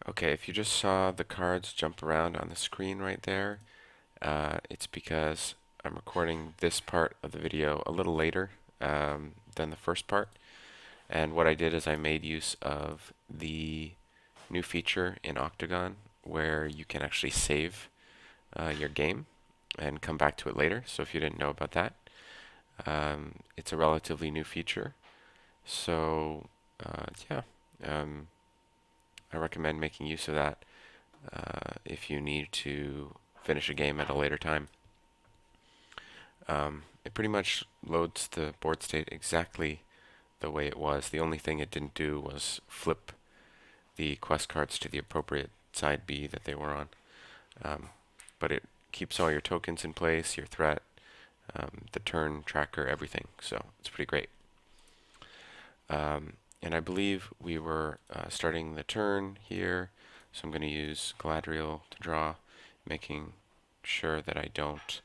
Okay, if you just saw the cards jump around on the screen right there, it's because I'm recording this part of the video a little later than the first part. And what I did is I made use of the new feature in Octagon where you can actually save your game and come back to it later. So if you didn't know about that, it's a relatively new feature. So yeah, um, I recommend making use of that if you need to finish a game at a later time. It pretty much loads the board state exactly the way it was. The only thing it didn't do was flip the quest cards to the appropriate side B that they were on. But it keeps all your tokens in place, your threat, the turn tracker, everything. So it's pretty great. And I believe we were starting the turn here, so I'm going to use Galadriel to draw, making sure that I don't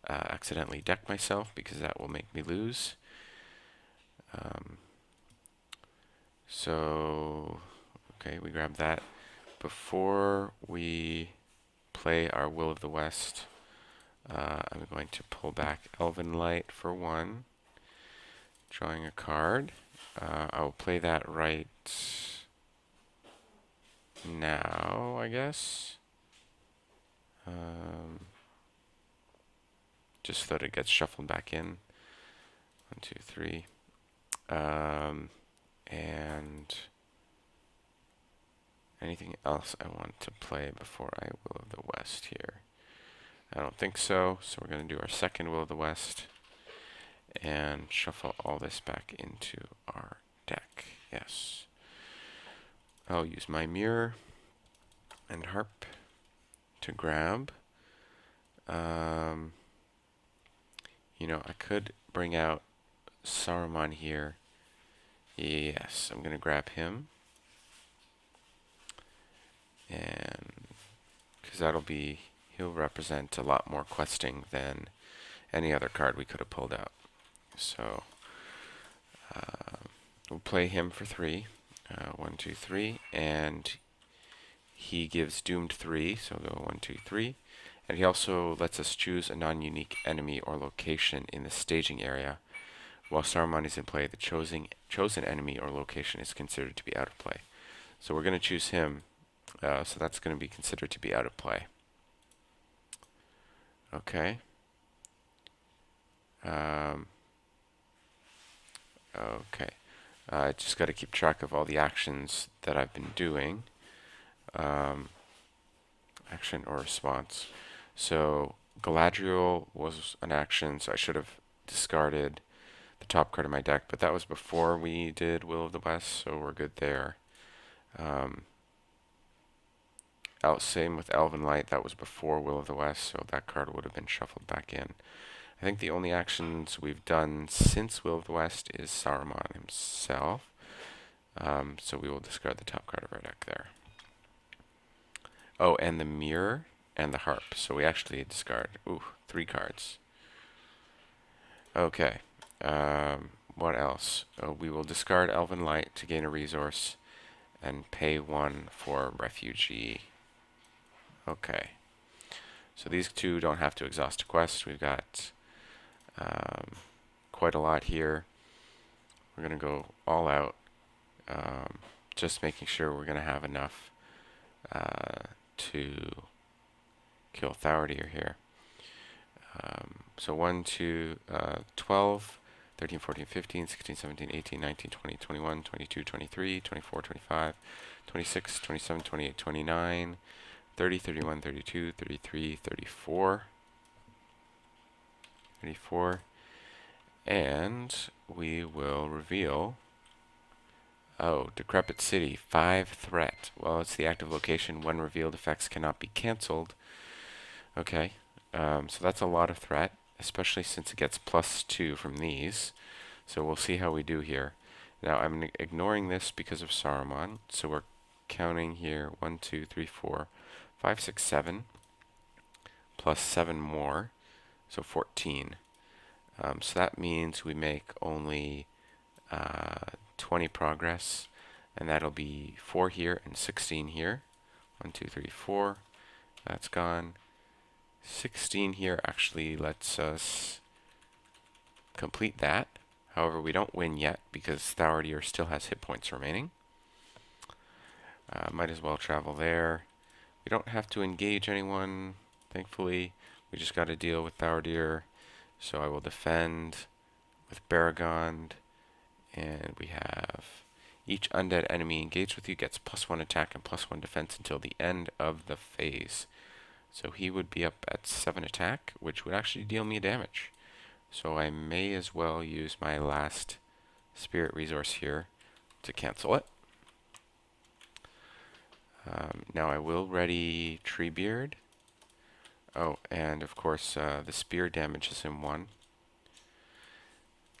accidentally deck myself because that will make me lose. So, okay, we grab that. Before we play our Will of the West, I'm going to pull back Elven Light for one, drawing a card. I will play that right now, I guess. Just so that it gets shuffled back in. 1, 2, 3. And anything else I want to play before I Will of the West here? I don't think so. So we're going to do our second Will of the West and shuffle all this back into our deck. Yes. I'll use my mirror and harp to grab. You know, I could bring out Saruman here. Yes, I'm going to grab him. And because he'll represent a lot more questing than any other card we could have pulled out. So we'll play him for 3. 1, 2, 3, and he gives doomed 3, so go 1, 2, 3. And he also lets us choose a non-unique enemy or location in the staging area. While Saruman is in play, the chosen enemy or location is considered to be out of play. So we're going to choose him, so that's going to be considered to be out of play. Okay. Okay. I just got to keep track of all the actions that I've been doing. Action or response. So Galadriel was an action, so I should have discarded the top card of my deck, but that was before we did Will of the West, so we're good there. Same with Elven Light, that was before Will of the West, so that card would have been shuffled back in. I think the only actions we've done since Will of the West is Saruman himself. So we will discard the top card of our deck there. Oh, and the mirror and the harp. So we actually discard 3 cards. Okay. What else? We will discard Elven Light to gain a resource and pay 1 for Refugee. Okay. So these 2 don't have to exhaust a quest. We've got quite a lot here. We're going to go all out, just making sure we're going to have enough to kill Thaurdir here. So 1, 2, 12, 13, 14, 15, 16, 17, 18, 19, 20, 21, 22, 23, 24, 25, 26, 27, 28, 29, 30, 31, 32, 33, 34. 34. And we will reveal, Decrepit City, 5 threat. Well, it's the active location. When revealed, effects cannot be cancelled. Okay, so that's a lot of threat, especially since it gets +2 from these. So we'll see how we do here. Now, I'm ignoring this because of Saruman, so we're counting here 1, 2, 3, 4, 5, 6, 7, plus 7 more, so 14. So that means we make only 20 progress, and that'll be 4 here and 16 here. 1, 2, 3, 4. That's gone. 16 here actually lets us complete that. However, we don't win yet because LotR still has hit points remaining. Might as well travel there. We don't have to engage anyone, thankfully. We just got to deal with LotR. So I will defend with Baragond. And we have each undead enemy engaged with you gets +1 attack and +1 defense until the end of the phase. So he would be up at 7 attack, which would actually deal me damage. So I may as well use my last spirit resource here to cancel it. Now I will ready Treebeard. Oh, and of course the spear damages him 1.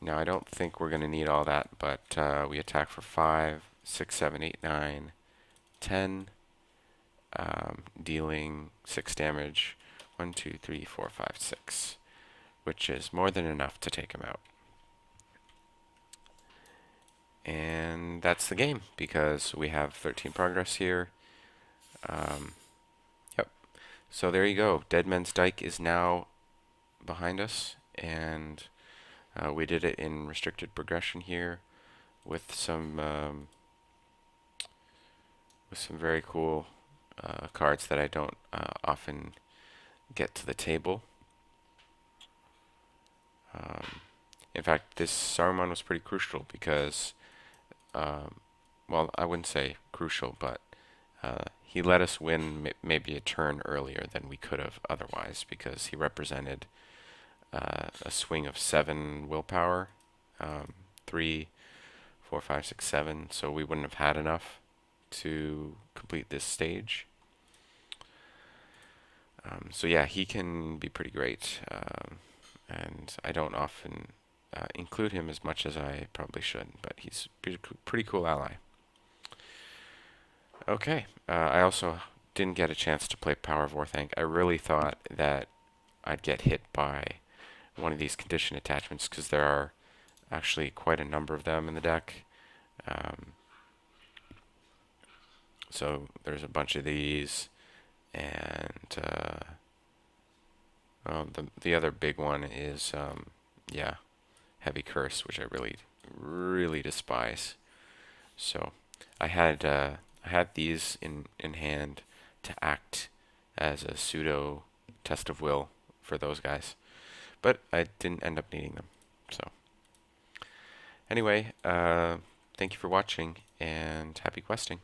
Now I don't think we're going to need all that, but we attack for 5, 6, 7, 8, 9, 10, dealing 6 damage. 1, 2, 3, 4, 5, 6, which is more than enough to take him out. And that's the game, because we have 13 progress here. Yep. So there you go. Deadmen's Dike is now behind us, and we did it in restricted progression here with some very cool cards that I don't often get to the table. In fact, this Saruman was pretty crucial because, well, I wouldn't say crucial, but he let us win maybe a turn earlier than we could have otherwise, because he represented a swing of 7 willpower, 3, 4, 5, 6, 7, so we wouldn't have had enough to complete this stage. So yeah, he can be pretty great, and I don't often include him as much as I probably should, but he's a pretty cool ally. Okay, I also didn't get a chance to play Power of Orthanc. I really thought that I'd get hit by one of these condition attachments, because there are actually quite a number of them in the deck. So there's a bunch of these, and the other big one is yeah, Heavy Curse, which I really despise. So I had these in hand to act as a pseudo test of will for those guys, but I didn't end up needing them. So anyway, thank you for watching, and happy questing.